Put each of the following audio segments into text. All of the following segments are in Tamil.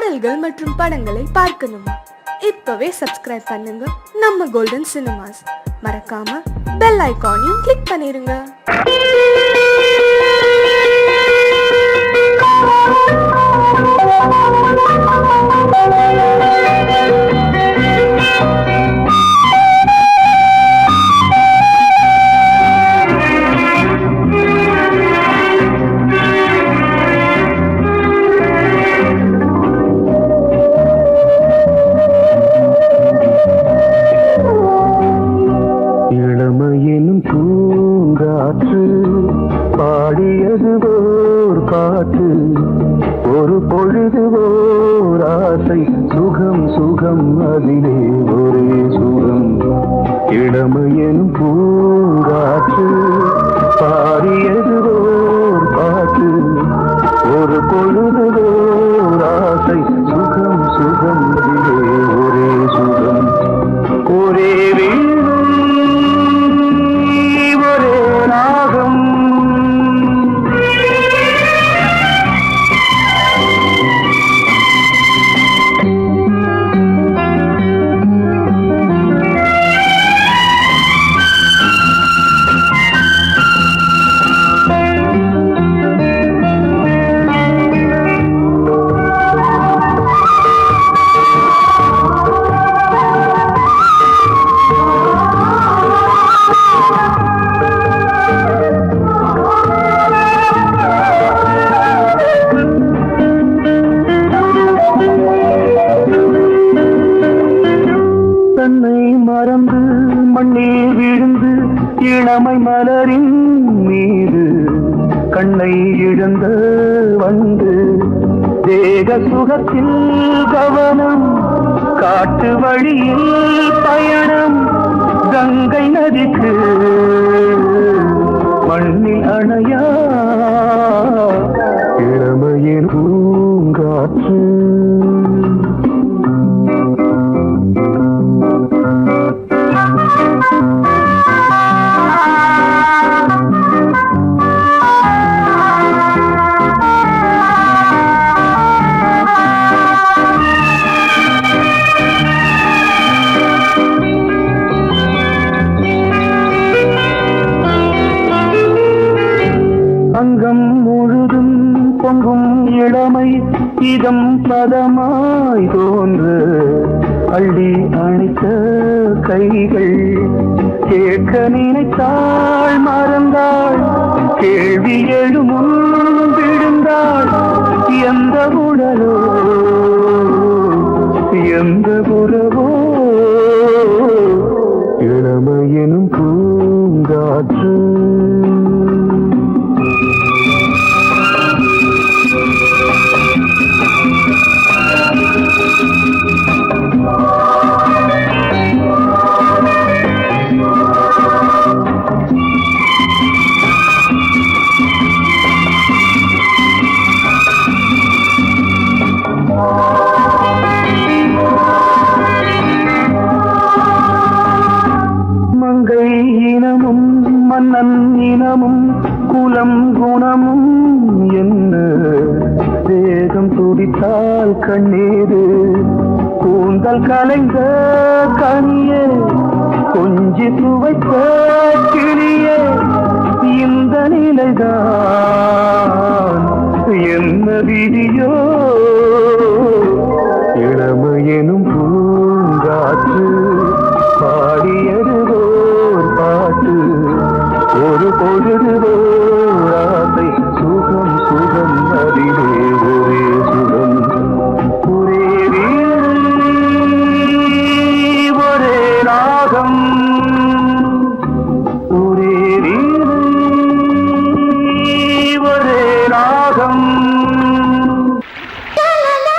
பாடல்கள் மற்றும் படங்களை பார்க்கணுமா? இப்பவே சப்ஸ்கிரைப் பண்ணுங்க நம்ம கோல்டன் சினிமாஸ். மறக்காம பெல் ஐகானையும் கிளிக் பண்ணிருங்க. இளமையின் பூங்காற்று பாடியது ஓர் பாட்டு, ஒரு பொழுது ஓர் ஆசை, சுகம் சுகம் அதிலே ஒரே சுகம். இளமையின் பூங்காற்று பாடியது ஓர் பாட்டு, ஒரு பொழுது ஓர் ஆசை, சுகம் சுகம் அதிலே ஒரே சுகம். ஒரே மறந்து மண்ணில் விழுந்து இளமை மலரின் மீது கண்ணை இழந்த வந்து தேக சுகத்தில் கவனம், காட்டு வழியில் பயணம், கங்கை நதிக்கு மண்ணில் அணையா இளமையின் பூங்காற்று. அங்கம் முழுதும் பொங்கும் இளமை இதம் பதமாய் தோன்று, அள்ளி அணைத்த கைகள் கேட்க நினைத்தாள் மறந்தாள், கேள்வி எழுமுன் விழுந்தாள். எந்த உடலோ எந்த உறவோ இளமையெனும் பூங்காற்று. மங்கை இனமும் மன்னன் இனமும் குலம் குணமும் என்ன, தேகம் துடித்தால் கண்ணீரு, கூந்தல் கலைந்த கனியே, கொஞ்சி துவைத்த கிளியே, இந்த நிலைதான் என்ன விதியோ. இளமையெனும் பூங்காற்று பாடியது ஓர் பாட்டு, ஒரு பொழுது ஓர் ஆசை, சுகம் சுகம் அதிலே ஒரே சுகம். ஒரே வீடு ஒரே ராகம், ஒரே வீடு ஒரே ராகம். La la la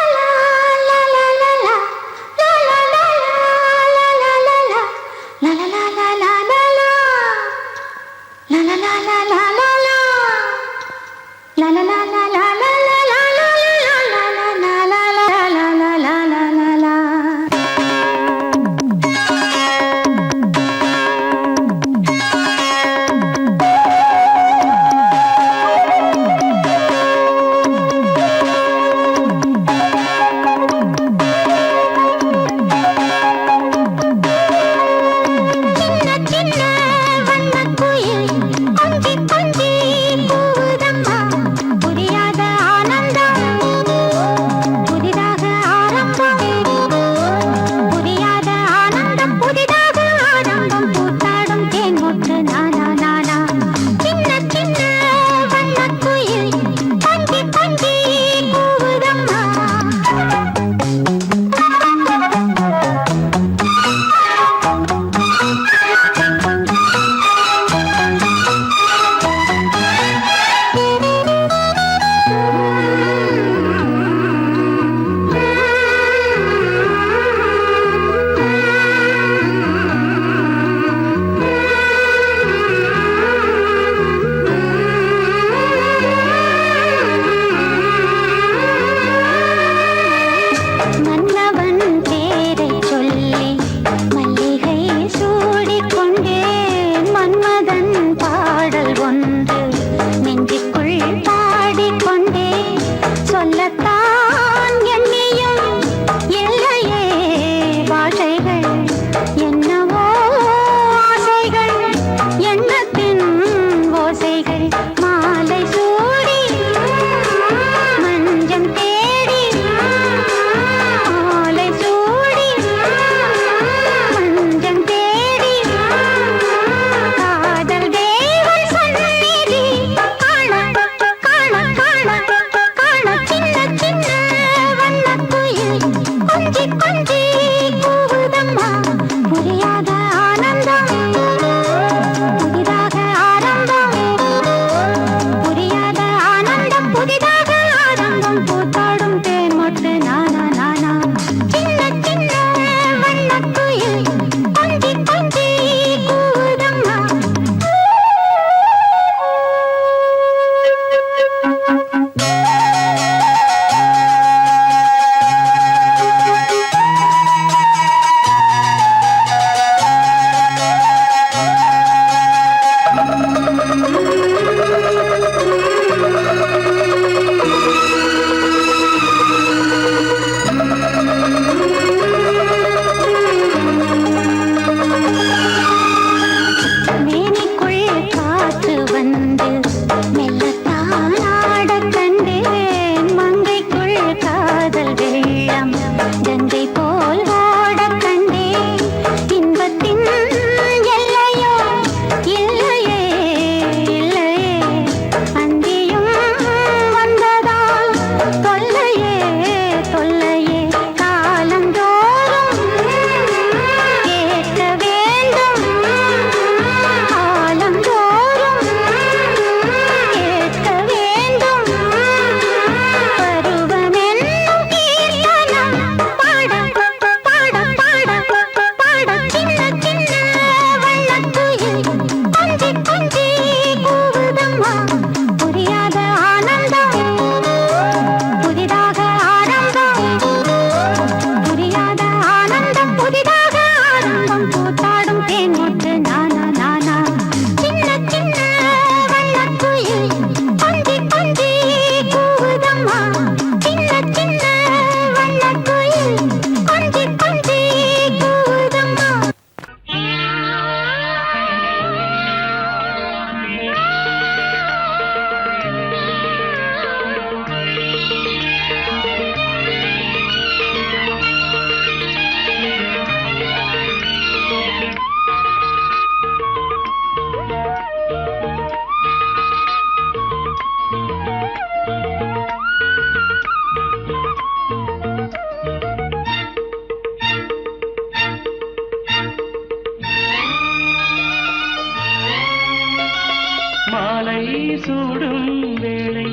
சூடும் வேளை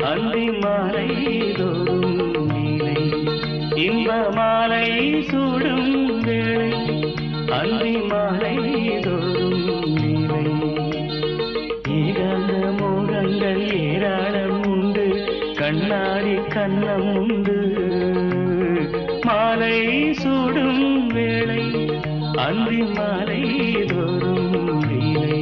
அந்தி மாலை தோறும் நீலை இன்ப மாலை சூடும் வேளை அந்தி மாலை தோறும் நீலை ஏகாந்த மோகங்கள் ஏராளம் உண்டு கண்ணாடி கண்ணம் உண்டு மாலை சூடும் வேளை அந்தி மாலை தோறும் நீலை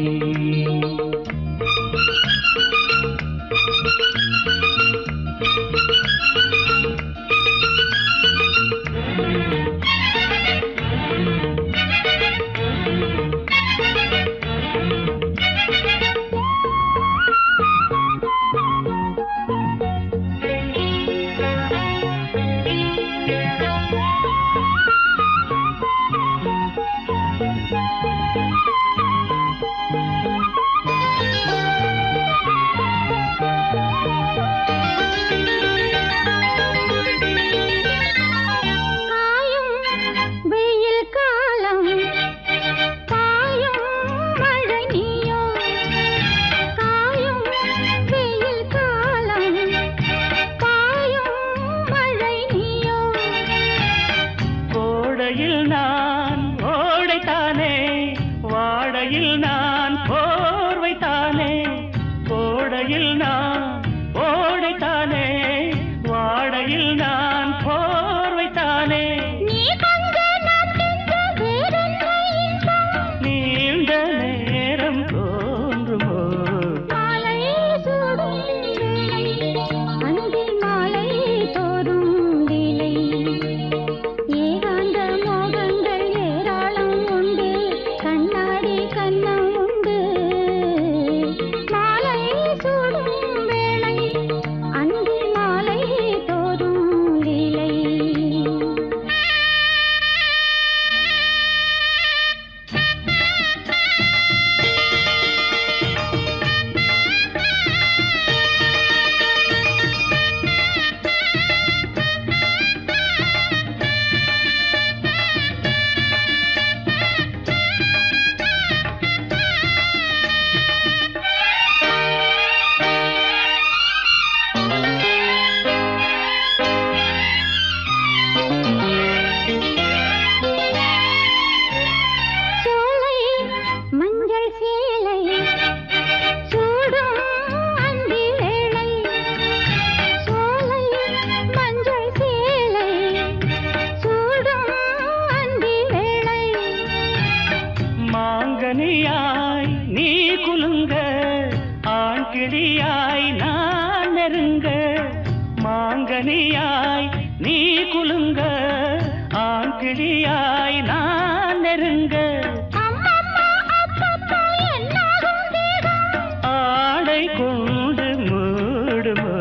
மாங்கனியாய் நீ குலுங்க ஆங்கிழியாய் நான் நெருங்க ஆடை கொண்டு மூடுமோ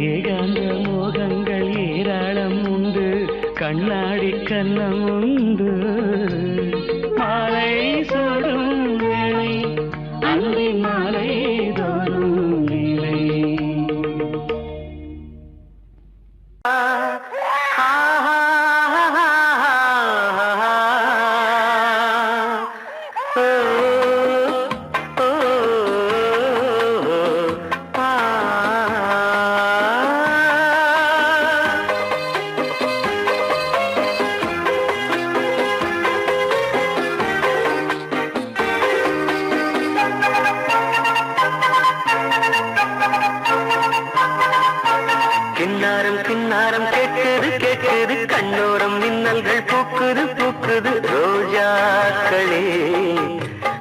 ஏகாந்த மோகங்கள் ஏராளம் உண்டு கண்ணாடி கண்ணம் உண்டு மாலை சூடும் வேளை அந்தி மாலை தோறும் நிலை கிண்ணாரம் கிண்ணாரம் கேட்குது கேட்குது கண்ணோரம் மின்னல்கள் பூக்குது பூக்குது ரோஜாக்களே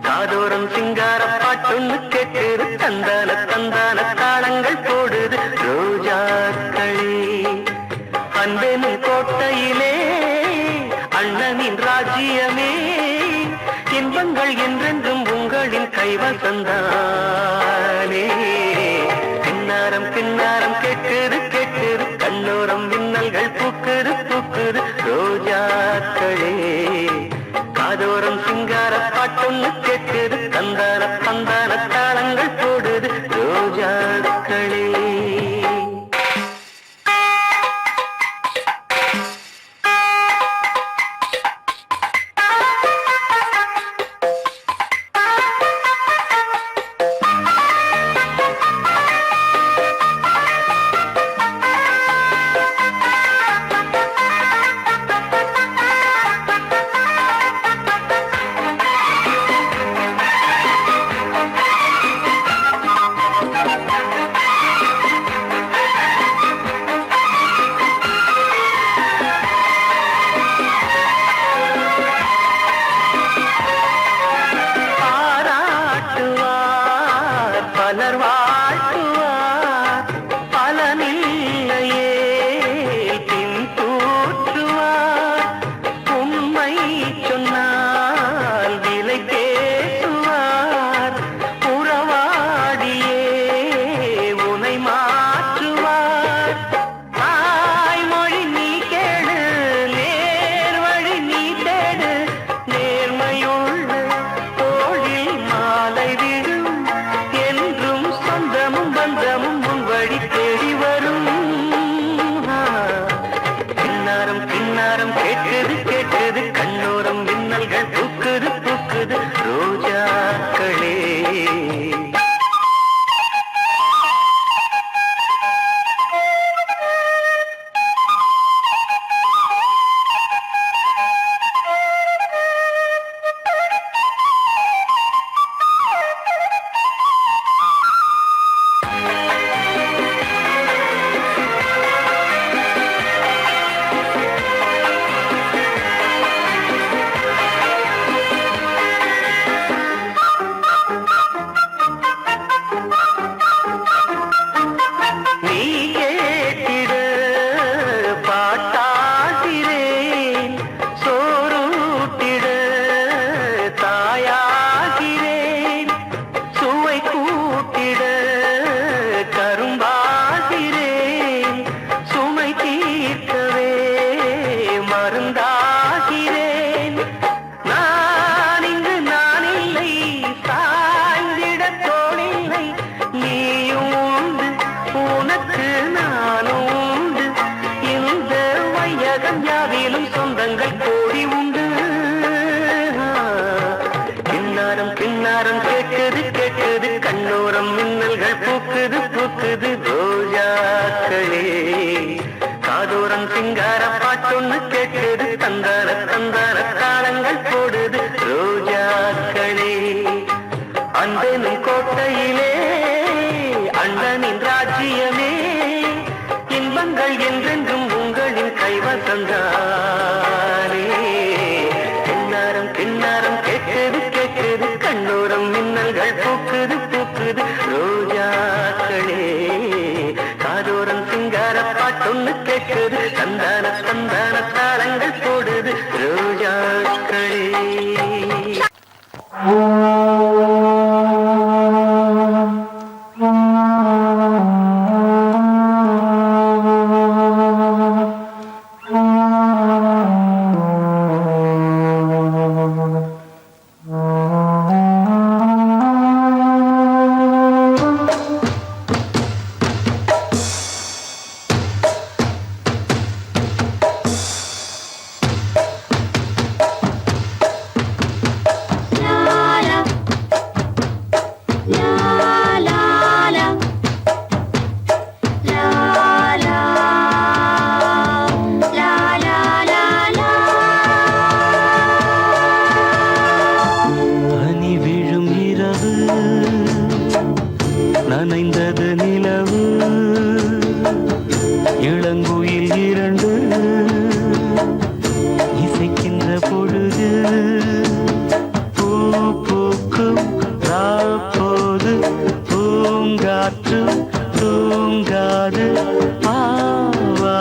காதோரம் சிங்கார பாட்டொன்னு கேட்குது தந்தான தந்தான தாளங்கள் போடுது ரோஜாக்களே அன்பெனும் கோட்டையிலே அண்ணனின் ராஜ்யமே இன்பங்கள் என்றென்றும் உங்களின் கைவசந்தானே கிண்ணாரம் கிண்ணாரம் கேட்குது கேட்குது கண்ணோரம் மின்னல்கள் பூக்குது பூக்குது ரோஜாக்களே காதோரம் சிங்கார பாட்டொன்னு கேட்குது தந்தான தந்தான தாளங்கள் போடுது ரோஜாக்களே பலர் வாழ்த்துவார் பலனில்லையே பின் தூற்றுவார் உண்மை சொன்னால் விலை பேசுவார் உறவாடியே உனை மாற்றுவார் தாய்மொழி நீ கேடு நேர் வழி நீ தேடு நேர்மையுள்ள தோழில் மாலை விடும் என்றும் சொந்தமும் பந்தமும் உன் வழி தேடி வரும் கின்னாரம் கின்னாரம் கேட்குது கேட்குது கண்ணோரம் மின்னல்கள் பூக்குது பூக்குது ரோஜாக்களே நீ கேட்டிட பாட்டாகிறேன் சோறூட்டிட தாயாகிறேன் சுவை கூட்டிட கரும்பாகிறேன் சுமை தீர்க்கவே மருந்தாகிறேன் நான் இங்கு நான் இல்லை சாய்ந்திட தோளில்லை நீயும் உண்டு உனக்கு நானும் உண்டு இந்த வையகம் யாவிலும் சொந்தங்கள் கோடி உண்டு கின்னாரம் கின்னாரம் கேட்குது கேட்குது கண்ணோரம் மின்னல்கள் பூக்குது பூக்குது ரோஜாக்களே காதோரம் சிங்கார பாட்டொன்னு கேட்குது தந்தார தந்தார தாளங்கள் போடுது ரோஜாக்களே அந்தனும் கோட்டையிலே அண்ணனின் ராஜ்யமே இன்பங்கள் என்றென்றும் உங்களின் கைவசந்தானே கின்னாரம் கின்னாரம் கேட்குது கேட்குது கண்ணோரம் மின்னல்கள் பூக்குது பூக்குது ரோஜாக்களே காதோரம் சிங்கார பாட்டொன்னு கேட்குது தந்தான தந்தான தாளங்கள் போடுது ரோஜாக்களே நனைந்தது நிலவு இளங்குயில் இரண்டு இசைக்கின்ற பொழுது பூ பூக்கும் ராப்போது பூங்காற்று தூங்காது ஆவா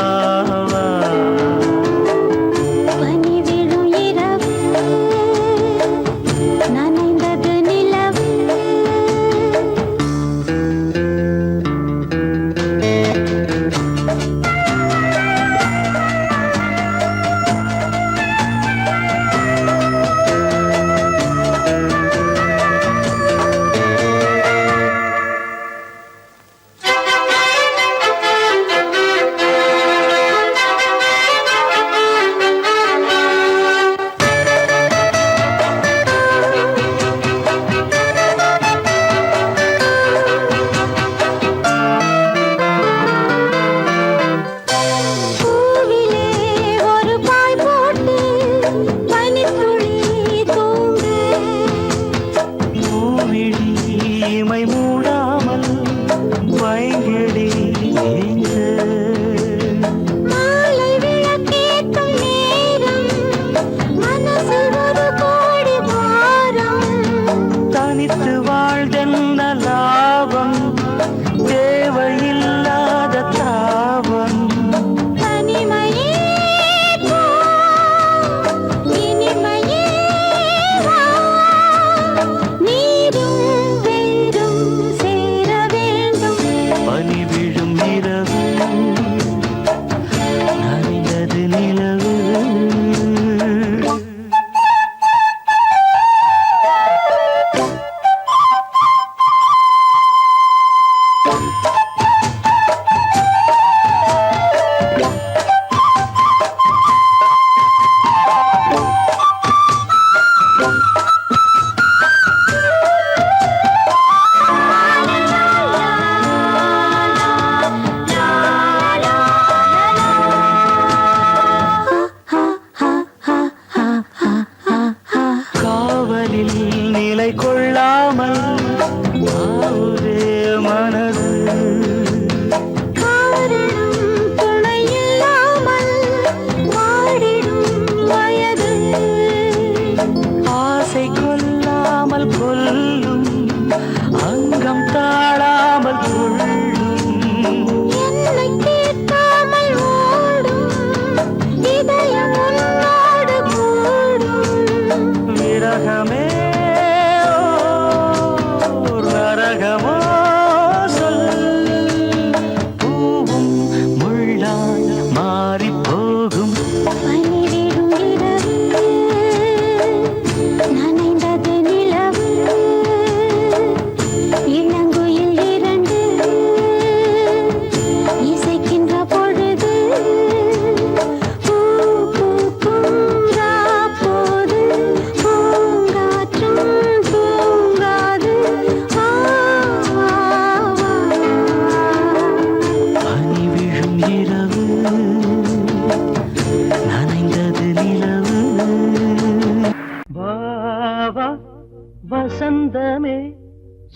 தனித்து வாழ்தென்ன லாபம்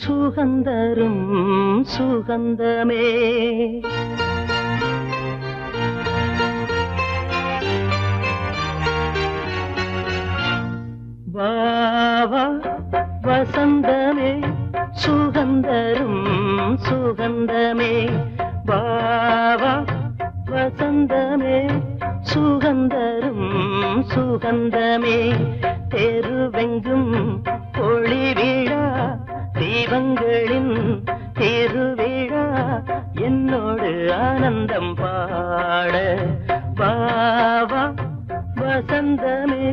சுகந்தரும் சுகந்தமே. வாவா வசந்தமே சுகந்தரும் சுகந்தமே. வாவா வசந்தமே சுகந்தரும் சுகந்தமே. தெருவெங்கும் ஒளி விழா தீபங்களின் திருவிழா என்னோடு ஆனந்தம் பாட. வாவா வசந்தமே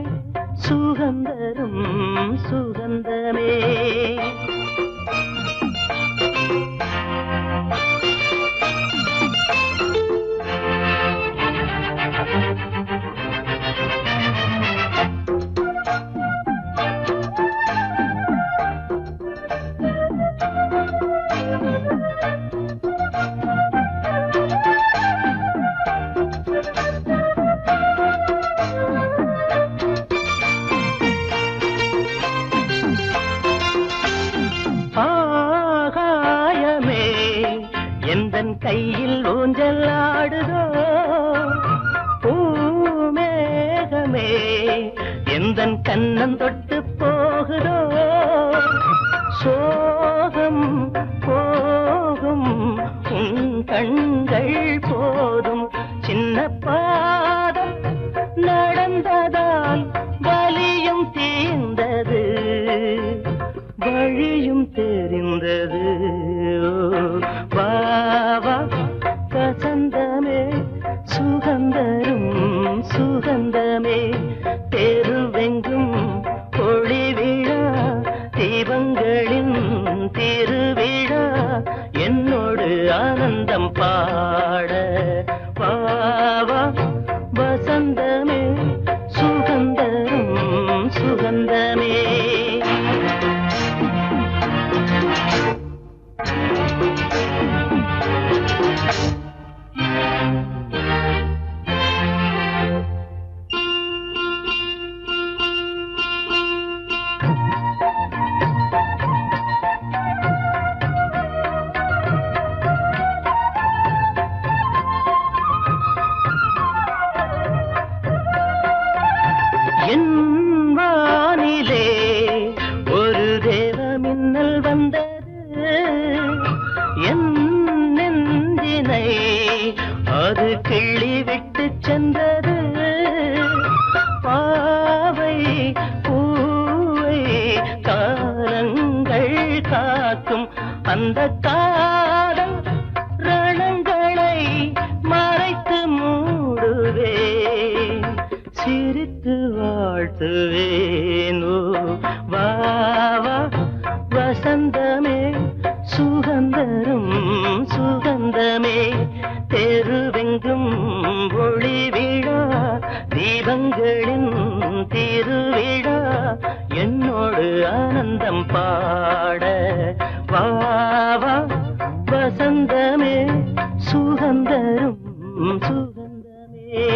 சுகந்தரும் சுகந்தமே. ஆகாயமே எந்தன் கையில் ஊஞ்சலாடுதோ. பூமேகமே எந்தன் கண்ணம் தொட்டு போகுதோ. சோகம் போகும் உன் கண்கள் போதும். சின்ன பாதம் நடந்ததால் வலியும் தீர்ந்தது வழியும் தெரிந்தது. வாவா வசந்தமே சுகந்தரும் சுகந்தமே. தெருவெங்கும் ஒளி விழா தீபங்களின் திருவிழா என்னோடு ஆனந்தம் பாட. வாவா வசந்தமே சுகந்தரும் சுகந்தமே. என் வானிலே ஒரு தேவ மின்னல் வந்தது. என் நெஞ்சினை அது கிள்ளி விட்டு சென்றது. பாவை பூவை காலங்கள் காக்கும் அந்த காதல் ரணங்களை மறைத்து மூடுவேன். சிரித்து வாழ்த்துவேனோ. வாவா வசந்தமே சுகந்தரும் சுகந்தமே. தெருவெங்கும் ஒளி விழா தீபங்களின் திருவிழா என்னோடு ஆனந்தம் பாட. வாவா வசந்தமே சுகந்தரும் சுகந்தமே.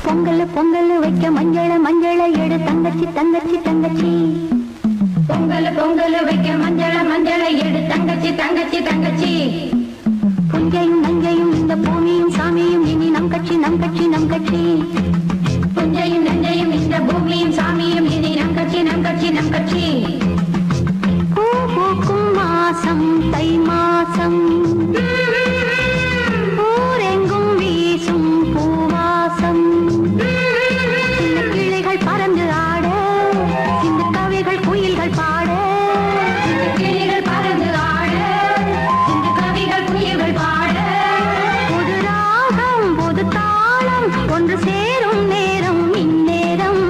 பொங்கல் பொங்கல் வைக்க மஞ்சள மஞ்சள எடு தங்கச்சி தங்கச்சி தங்கச்சி. பொங்கல் பொங்கல் வைக்க மஞ்சள மஞ்சள எடு தங்கச்சி தங்கச்சி தங்கச்சி. புஞ்சையும் நஞ்சையும் இந்த பூமியும் சாமியும் இனி நம் கட்சி நம் கட்சி நம் கட்சி. புஞ்சையும் நஞ்சையும் இந்த பூமியும் சாமியும் இனி நம் கட்சி நம் கட்சி நம் கட்சி. பூ பூக்கும் மாசம் தை மாசம் ஊரெங்கும் வீசும் பூவாசம். சின்ன கிளிகள் பறந்து ஆட சின்ன கவிகள் குயில்கள் பாட. சின்ன கிளிகள் பறந்து ஆட சின்ன கவிகள் குயில்கள் பாட. புது ராகம் புது தாளம் ஒன்று சேரும் நேரம் இந்நேரம்.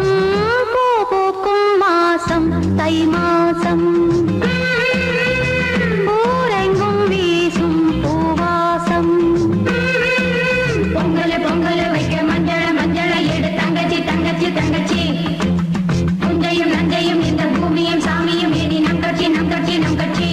பூ பூக்கும் மாசம் தை மாசம் ஊரெங்கும் வீசும் பூவாசம். பொங்கல் பொங்கல் வைக்க மஞ்சள மஞ்சள எடு தங்கச்சி தங்கச்சி தங்கச்சி. புஞ்சையும் நஞ்சையும் இந்த பூமியும் சாமியும் இனி நம் கட்சி நம் கட்சி நம் கட்சி.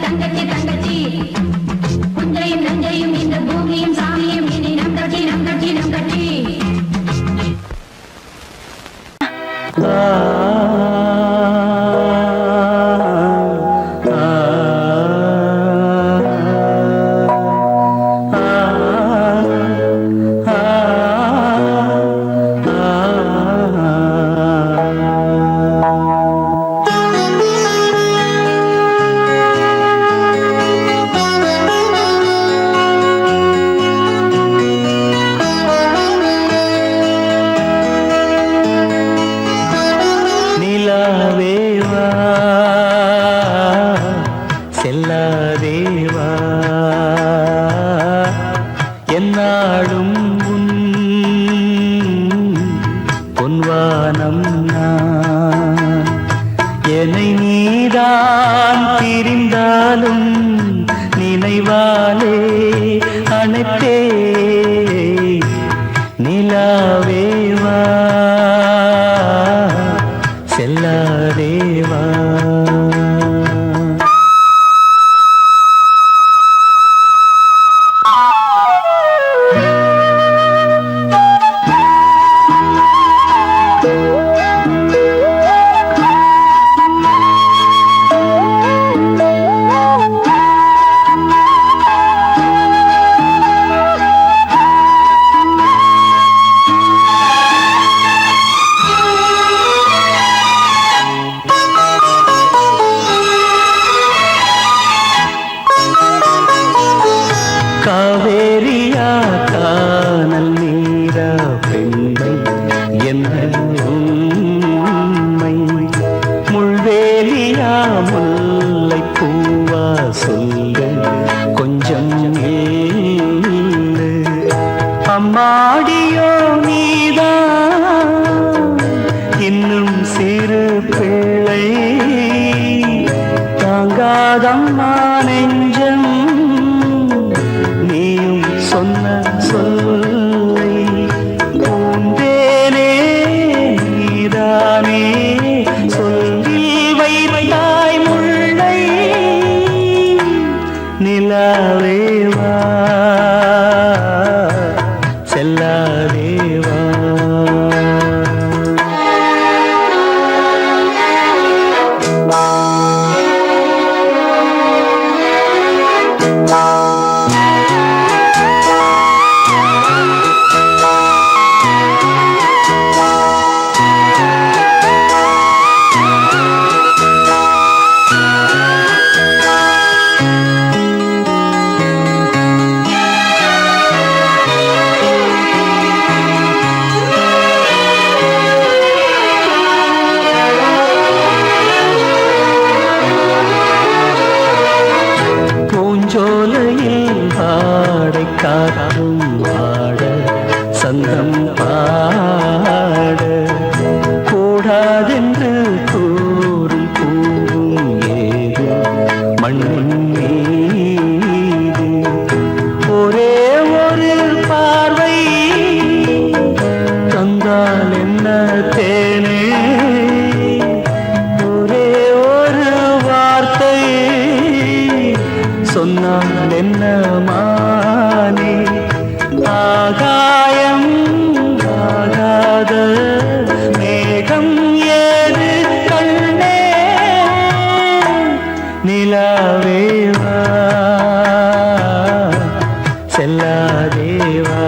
தங்கச்சி தங்கச்சி புஞ்சையும் நஞ்சையும் இந்த பூமியும் சாமியும் இனி நம் கட்சி நம் கட்சி நம் கட்சி. செல்லாதேவா என்னாடும் பொன்வானம் நான் என்னை நீதான் பிரிந்தாலும் நினைவாலே அணைத்தே நிலாவேவா செல்லாதேவா. காவேரியா கானல் நீரா பெண்மை என்ன உண்மை முள்வேலியா முல்லை பூவா சொல்லு கொஞ்சம் ஏழு அம்மாடியோ நீதான் இன்னும் சிறு பிள்ளை தாங்காதம்மா நெஞ்சம் நீயும் சொன்ன சொல்லை பூந்தேனே நீதானே சொல்லில் வைத்தாய் முல்லை நிலாவேவா செல்லாதேவா. பூஞ்சோலையில் பாடை காற்றும் பாட சந்தம் பாட கூடாதென்று கூறும் பூவும் ஏது மண்ணின் மீது ஒரே ஒரு பார்வை தந்தால் என்ன தேனே ஒரே ஒரு வார்த்தை சொன்னால் என்ன மானே ஆகாயம் ஆகாத மேகம் ஏது கண்ணே நிலாவேவா செல்லாதேவா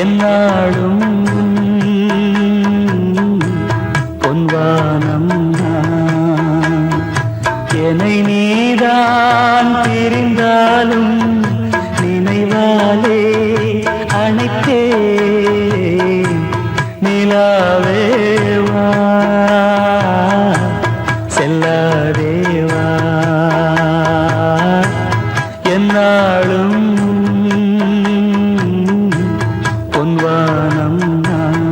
என்னாடும் பொன்வானம் நான் என்னை நீதான் பிரிந்தாலும் நினைவாலே அணைத்தே நிலாவேவா செல்லாதேவா என்னாலும் பொன்வானம் நான்.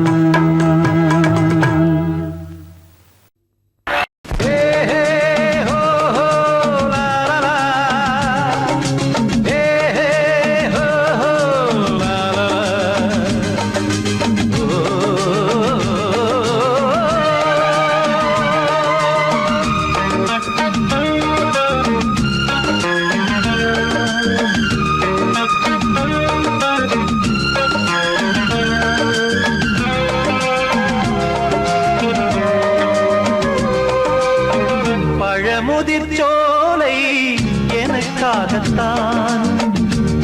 எனக்காகத்தான்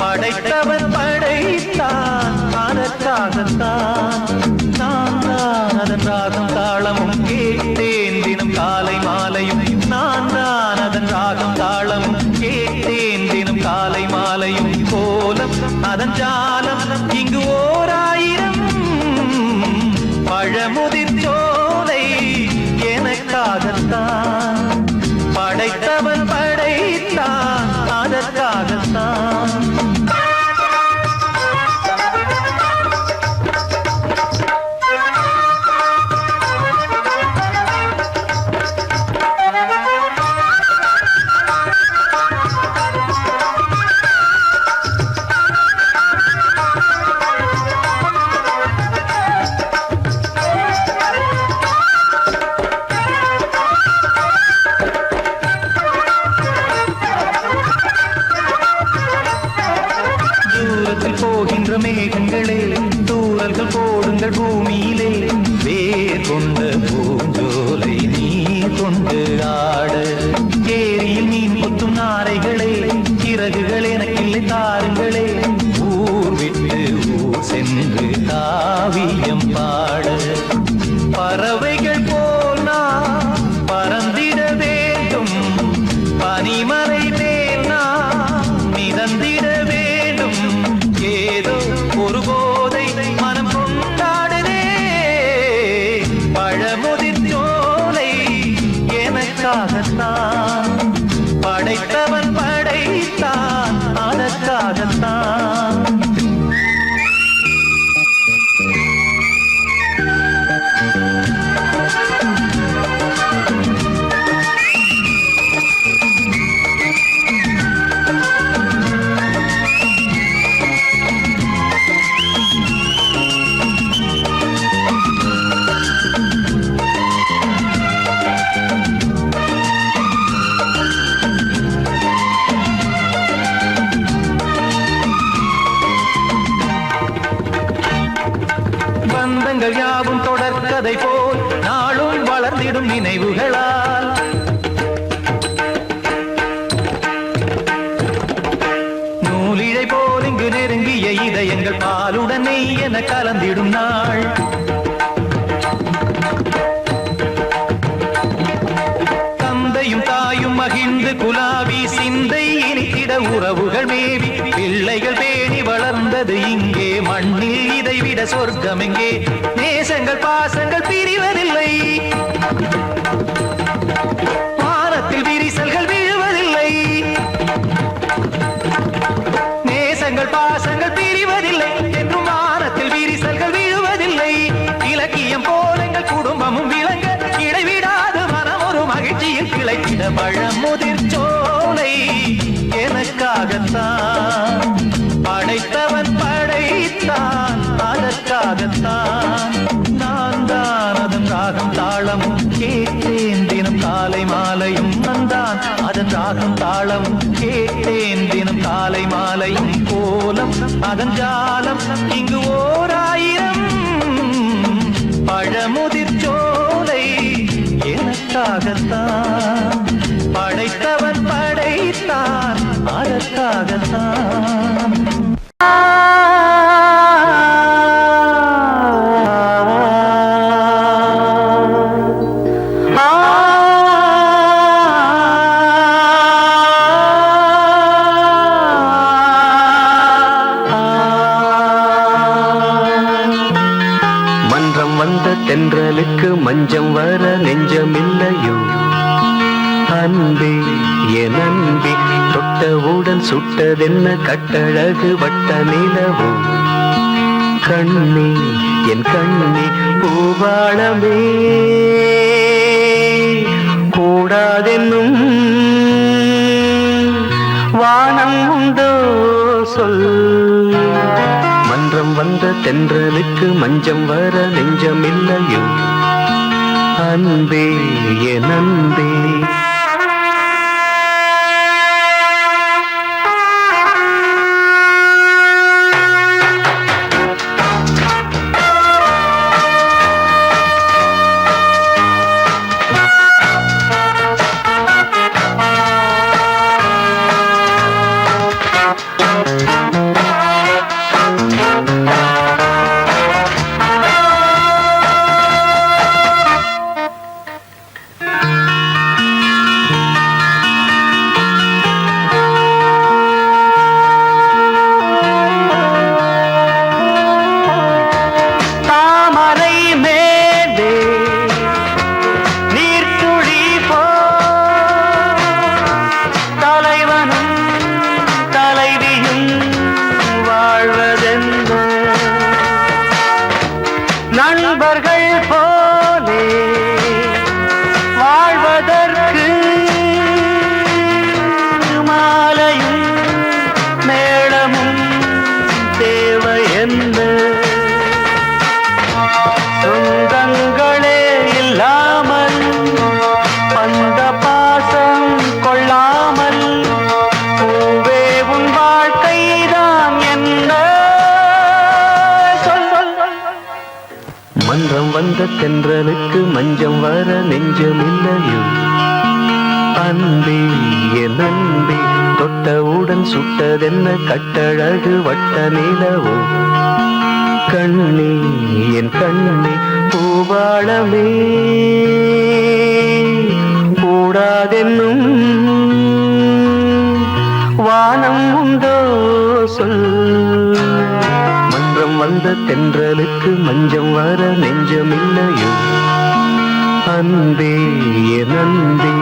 படைத்தவன் படைத்தான் அதற்காகத்தான் நான் தான் அதன் ராகம் தாளமும் கேட்டேன் தினம் காலை மாலையும் நான் தான் அதன் ராகம் தாளமும் கேட்டேன் தினம் காலை மாலையும் கோலம் அதன் ஜாலம் இங்கு ஓர் ஆயிரம் பழமுதிர் சோலை எனக்காகத்தான் படைத்தவன் படைத்தான் அதற்காகத்தான் போகின்ற மேகங்களே தூரல்கள் போடுங்கள் பூமியிலே வேர் கொண்ட பூஞ்சோலை நீர் கொண்டு ஆட ஏரியில் மீன் கொத்தும் நாரைகளே சிறகுகள் எனக்கில்லை தாருங்களே ஊர் விட்டு ஊர் சென்று காவியம் பாட பறவைகள் போல் நான் பறந்திட வேண்டும் பனிமலை மேல் நான் மிதந்திட வேண்டும் ஏதோ ஒரு போதை மனம் கொண்டாடுதே பழமுதிர் சோலை எனக்காகத்தான் படைத்தவன் படைத்தான் அதற்காகத்தான் பந்தங்கள் யாவும் தொடர்கதை போல் நாளும் வளர்ந்திடும் நினைவுகளால் நூலிழை போல் இங்கு நெருங்கிய இதயங்கள் பாலுடனே என கலந்திடும் நாள் தந்தையும் தாயும் மகிழ்ந்து குலாவி சிந்தை இனித்திட உறவுகள் மேவி பிள்ளைகள் பேணி வளர்ந்தது இங்கே மண்ணில் இதைவிட சொர்க்கம் எங்கே நேசங்கள் பாசங்கள் பிரிவதில்லை வானத்தில் விரிசல்கள் விழுவதில்லை நேசங்கள் பாசங்கள் பிரிவதில்லை என்றும் வானத்தில் விரிசல்கள் விழுவதில்லை இலக்கியம் போல் எங்கள் குடும்பமும் விளங்க இடைவிடாது மனம் ஒரு மகிழ்ச்சியில் கிளைத்திட பழமுதிர் சோலை எனக்காகத்தான் படைத்தவன் படைத்தான் அதற்காகத்தான் நான் தான் அதன் ராகம் தாளமும் கேட்டேன் தினம் காலை மாலையும் நான் அதன் ராகம் தாளமும் கேட்டேன் தினம் காலை மாலையும் கோலம் அதன் ஜாலம் இங்கு ஓர் ஆயிரம் பழமுதிர் சோலை எனக்காகத்தான் படைத்தவன் படைத்தான் அதற்காகத்தான் மன்றம் வந்த தென்றலுக்கு மஞ்சம் வர நெஞ்சமில்லையோ அன்பே என் அன்பே தொட்டவுடன் சுட்டதென்ன கட்டழகு வட்ட நிலவோ கண்ணே என் கண்ணே பூவாளமே கூடாதென்னும் வானம் உண்டோ சொல் மன்றம் வந்த தென்றலுக்கு மஞ்சம் வர நெஞ்சமில்லையோ அன்பே என் அன்பே தென்றலுக்கு மஞ்சம் வர நெஞ்சமில்லையோ அன்பே என் அன்பே தொட்டவுடன் சுட்டதென்ன கட்டழகு வட்ட நிலவோ கண்ணே என் கண்ணே பூவாளமே கூடாதென்னும் வானம் உண்டோ சொல் மன்றம் வந்த தென்றலுக்கு மஞ்சம் வர நெஞ்சமில்லையோ அன்பே என் அன்பே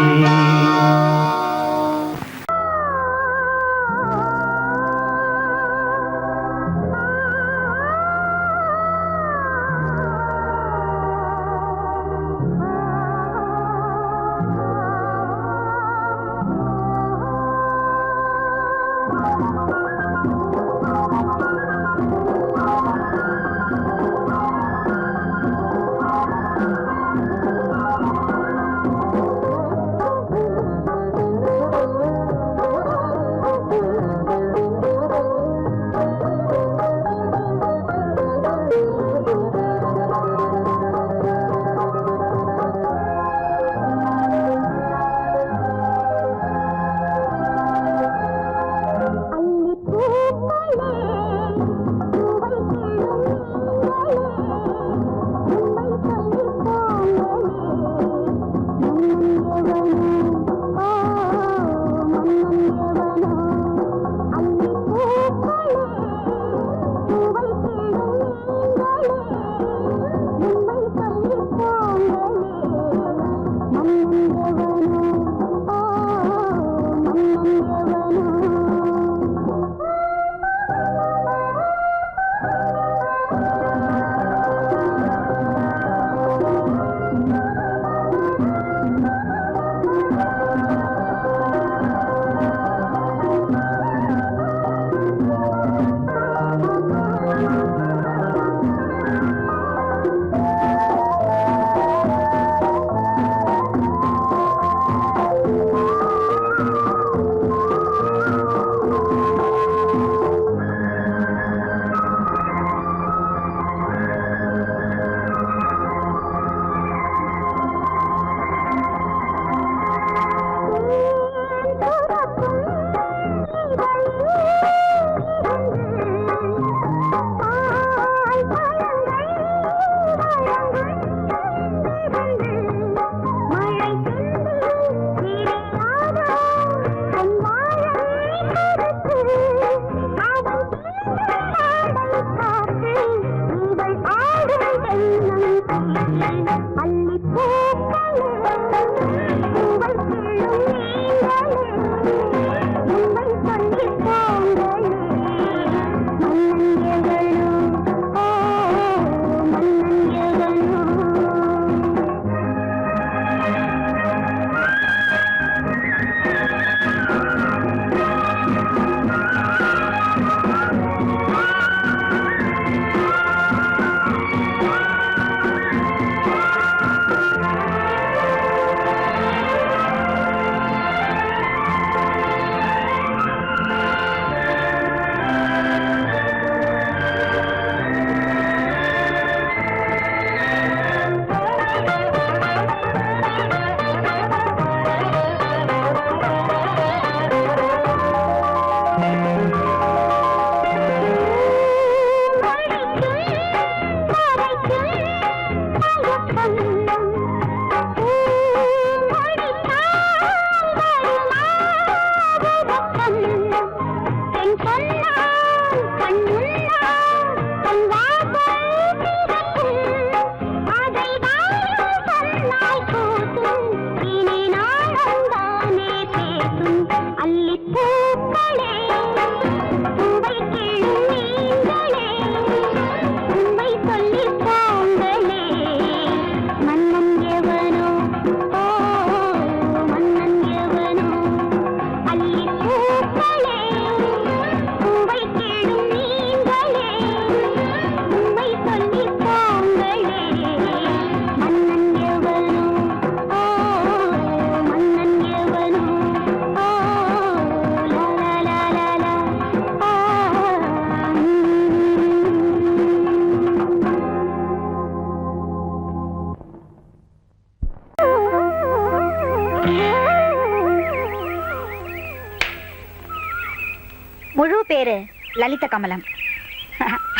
முழு பேரு லலித கமலம்.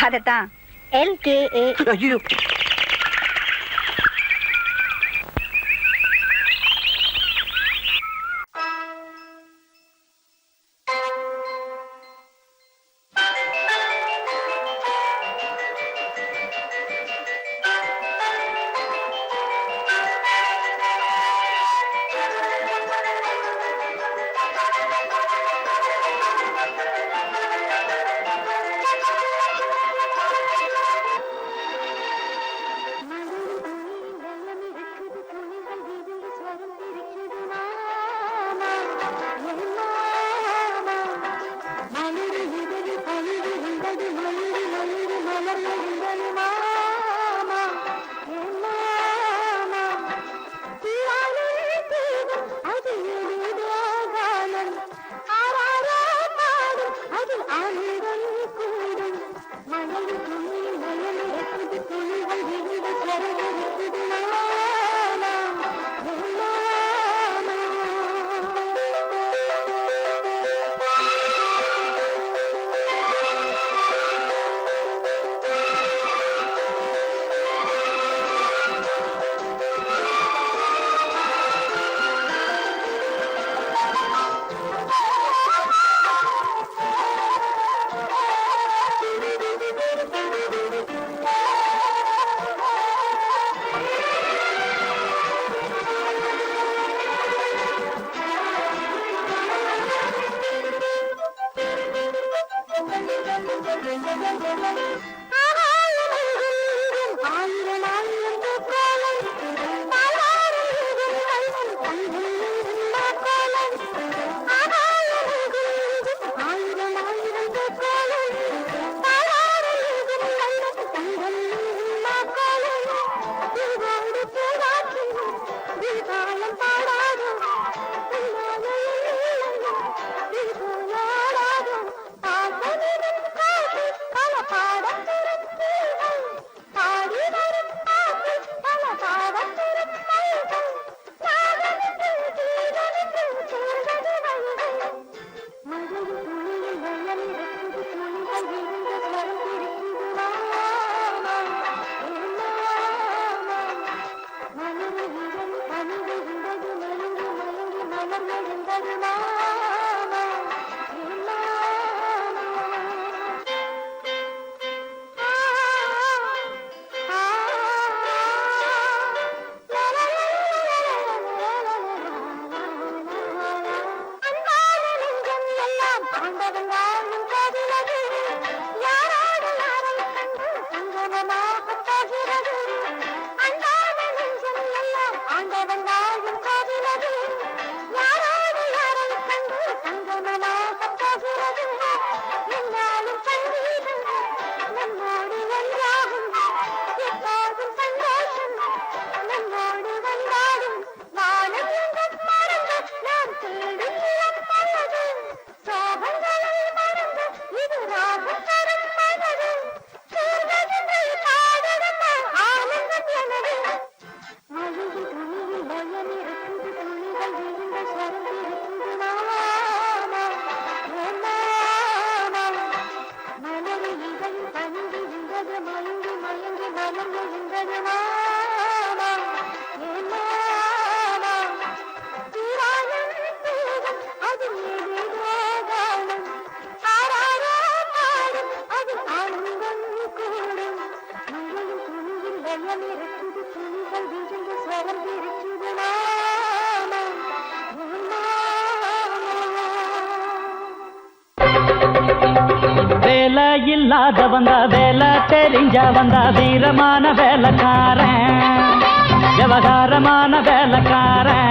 அதத்தான் LKA. ஐயோ, வேலை இல்லாத வந்தா வேலை தெரிஞ்ச வந்தா வீரமான வேலைக்காரன், விவகாரமான வேலைக்காரன்.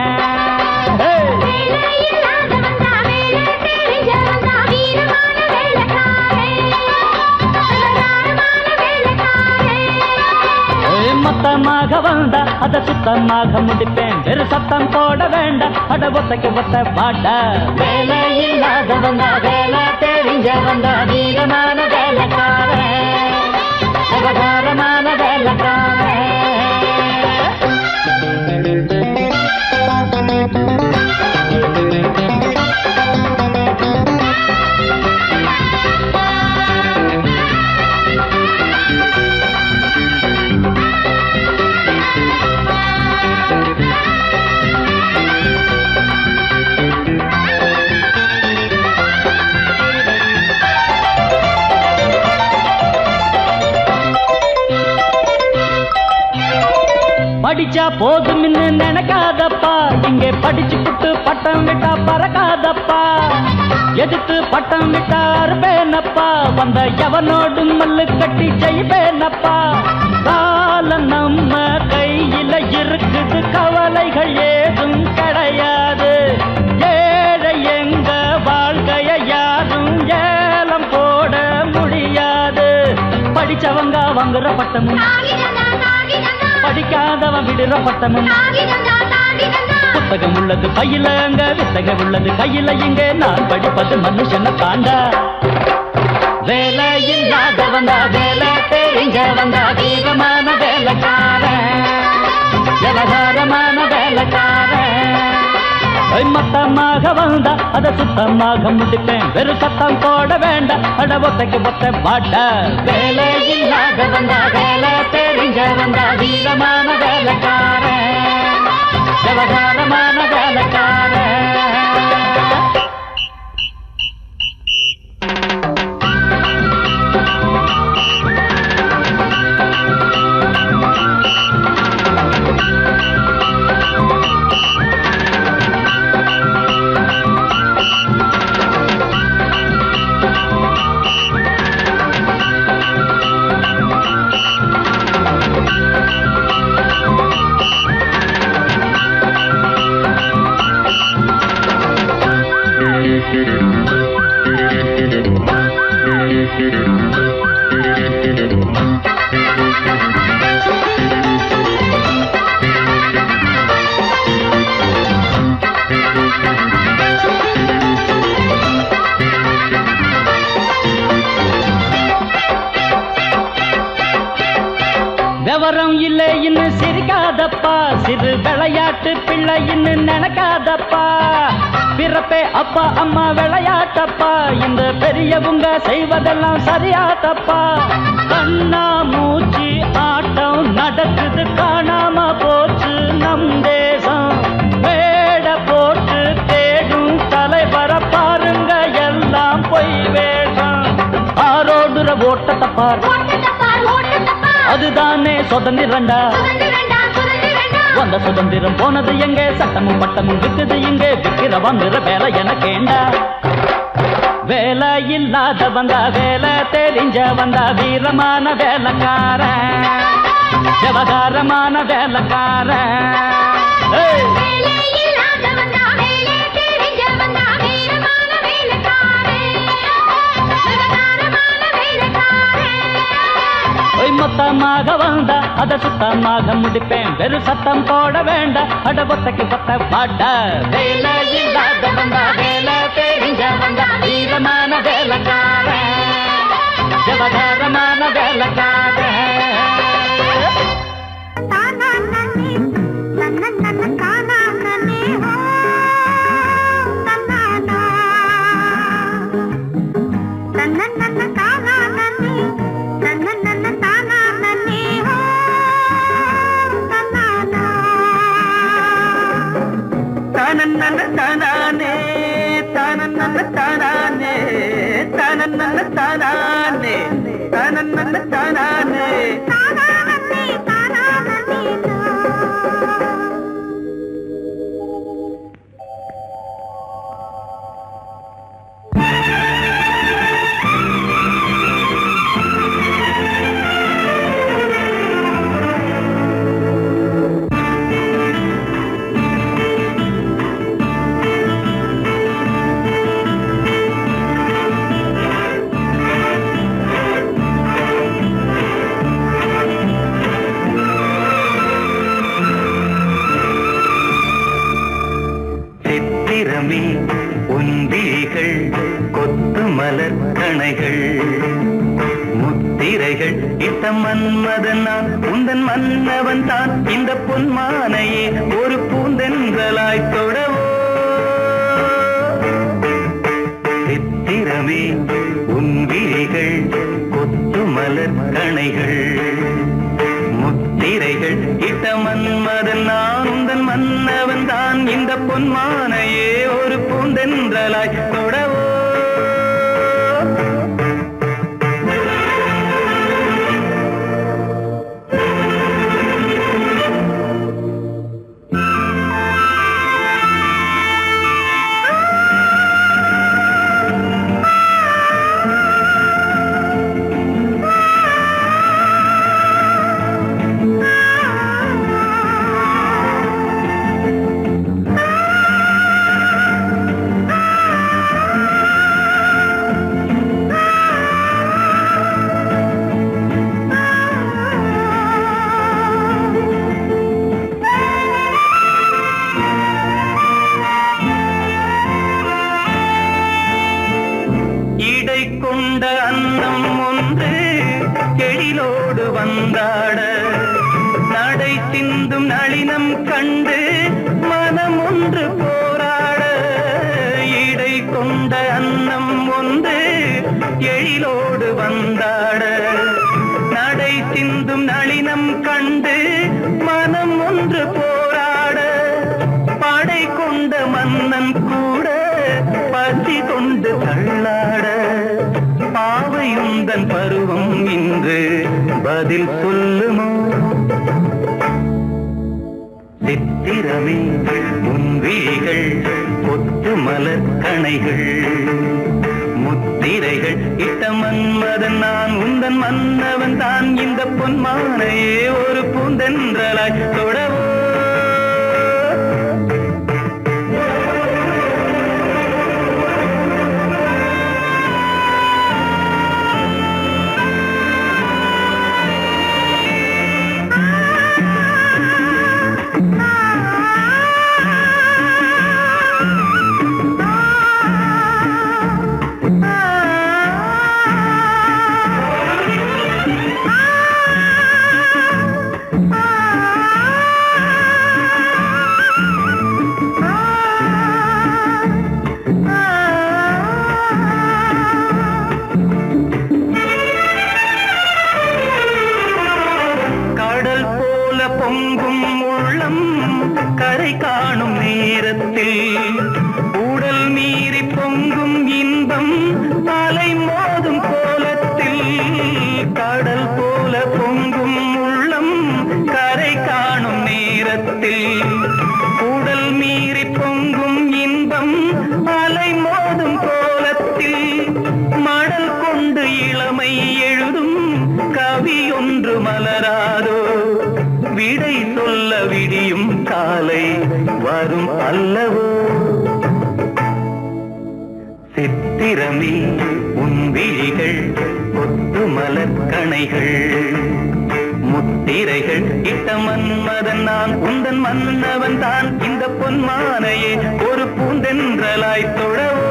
மொத்தமாக வந்தா அத சுத்தமாக முடிப்பேன், வெறு சத்தம் போட வேண்டாம், அட ஒத்தைக்கு ஒத்த பாட்ட. வேலை இல்லாத வந்தா வேலை தெரிஞ்ச வந்தா வீரமான வேலைக்காரன், விவகாரமான வேலைக்காரன். படிச்சா போதும்னு நினைக்காதப்பா, இங்கே படிச்சு புட்டு பட்டம் விட்டா பறக்காதப்பா. எதுக்கு பட்டம் விட்டா அறுப்பேனப்பா, வந்த எவனோடு மல்லு கட்டி செய்வேனப்பா. காலம் நம்ம கையில இருக்குது, கவலைகள் ஏதும் கிடையாது. ஏழை எங்க வாழ்க்கைய யாரும் ஏலம் போட முடியாது. படிச்சவங்க வாங்குற பட்டமும், படிக்காதவன் விடுற பட்டமும். புத்தகம் உள்ளது பையில அங்க, வித்தகம் உள்ளது கையில இங்க. நான் படிப்பது மனுஷனை தாண்டா. வேலை இல்லாத வந்தா, வேலை தெரிஞ்ச வந்தா, வீரமான வேலைக்காரன், விவகாரமான வேலைக்காரன். மொத்தமாக வந்தா அதை சுத்தமாக முடிப்பேன், வெறும் சத்தம் போட வேண்டாம், அட ஒத்தைக்கு ஒத்த பாட்ட. வேலை இல்லாத வந்தா, வேலை தெரிஞ்ச வந்தா, வீரமான வேலைக்காரன், விவகாரமான வேலைக்காரன். விவரம் இல்லை இன்னும் சிரிக்காதப்பா, சிறு விளையாட்டு பிள்ளை இன்னும் நினைக்காதப்பா. பிறப்பே அப்பா அம்மா விளையாட்டப்பா, இந்த பெரியவங்க செய்வதெல்லாம் சரியா தப்பா. கண்ணா மூச்சு ஆட்டம் நடக்குது, காணாம போச்சு நம் தேசம். மேட போட்டு தேடும் தலைவர பாருங்க, எல்லாம் பொய் வேஷம். ஆரோடுற ஓட்டத்தப்பா, அதுதானே சுதந்திரண்டா. வந்த சுதந்திரம் போனது எங்கே, சட்டமும் பட்டமும் விக்குது இங்கே. விக்கிற வந்துற வேலை எனக்கேண்டா. வேலை இல்லாத வந்தா, வேலை தெரிஞ்ச வந்தா, வீரமான வேலைக்காரன், விவகாரமான வேலைக்காரன். மொத்தமாக வந்தா அதை சுத்தமாக முடிப்பேன், வெறும் சத்தம் போட வேண்டாம், அட ஒத்தைக்கு ஒத்த பாட்ட. வேலை இல்லாத வந்தா, வேலை தெரிஞ்ச வந்தா, வீரமான வேலைக்காரன், விவகாரமான வேலைக்காரன். தானே தானே தானே தானே தானே தானே. உந்திகள் கொத்து மலர் கணைகள் முத்திரைகள் இட்ட மன்மதன் நான், உந்தன் மன்னவன் தான். இந்த பொன்மானையே ஒரு பூந்தென்றலாய் தொடவோ. சித்திரமே உன் விழிகள் கொத்து மலர் கணைகள் முத்திரைகள் இட்ட மன்மதன் நான், உந்தன் மன்னவன் தான். இந்த பொன்மானையே ஒரு பூந்தென்றலாய் தொடவோ. கொண்டாட நடை சிந்தும் நளினம் கண்டு மனம் ஒன்று போராட இடை கொண்ட அன்னம் ஒன்று எழிலோடு வந்தாட நடை சிந்தும் நளினம் கண்டு மனம் ஒன்று போராட படை கொண்ட மன்னன் கூட பசி கொண்டு தள்ளாட பாவையுந்தன் பருவம் இன்று பதில் சொல்லுமோ சித்திரமே உன் விழிகள் கொத்து மலர் கணைகள் முத்திரைகள் இட்ட மன்மதன் நான் உந்தன் மன்னவன் தான் இந்த பொன்மானையே ஒரு பூந்தென்றலாய் தொடவோ பொங்கும் உள்ளம் கரை காணும் நேரத்தில் உடல் மீறி பொங்கும் இன்பம் அலை மோதும் கோலத்தில் கடல் போல பொங்கும் உள்ளம் கரை காணும் நேரத்தில் உடல் மீறி பொங்கும் இன்பம் அலை மோதும் கோலத்தில் மடல் கொண்டு இளமை எழுதும் கவி ஒன்று மலராதோ விடை சொல்ல விடியும் காலை வரும் அல்லவோ சித்திரமே உன் விழிகள் கொத்து மலர் கணைகள் முத்திரைகள் இட்ட மன்மதன் நான் உந்தன் மன்னவன் தான் இந்த பொன்மானையே ஒரு பூந்தென்றலாய் தொடவோ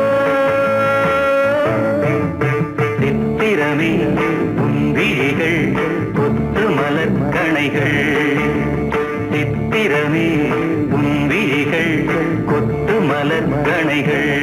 சித்திரமே உன் விழிகள் கொத்து மலர் கணைகள் சித்திரமே உன் விழிகள் கொத்து மலர் கணைகள்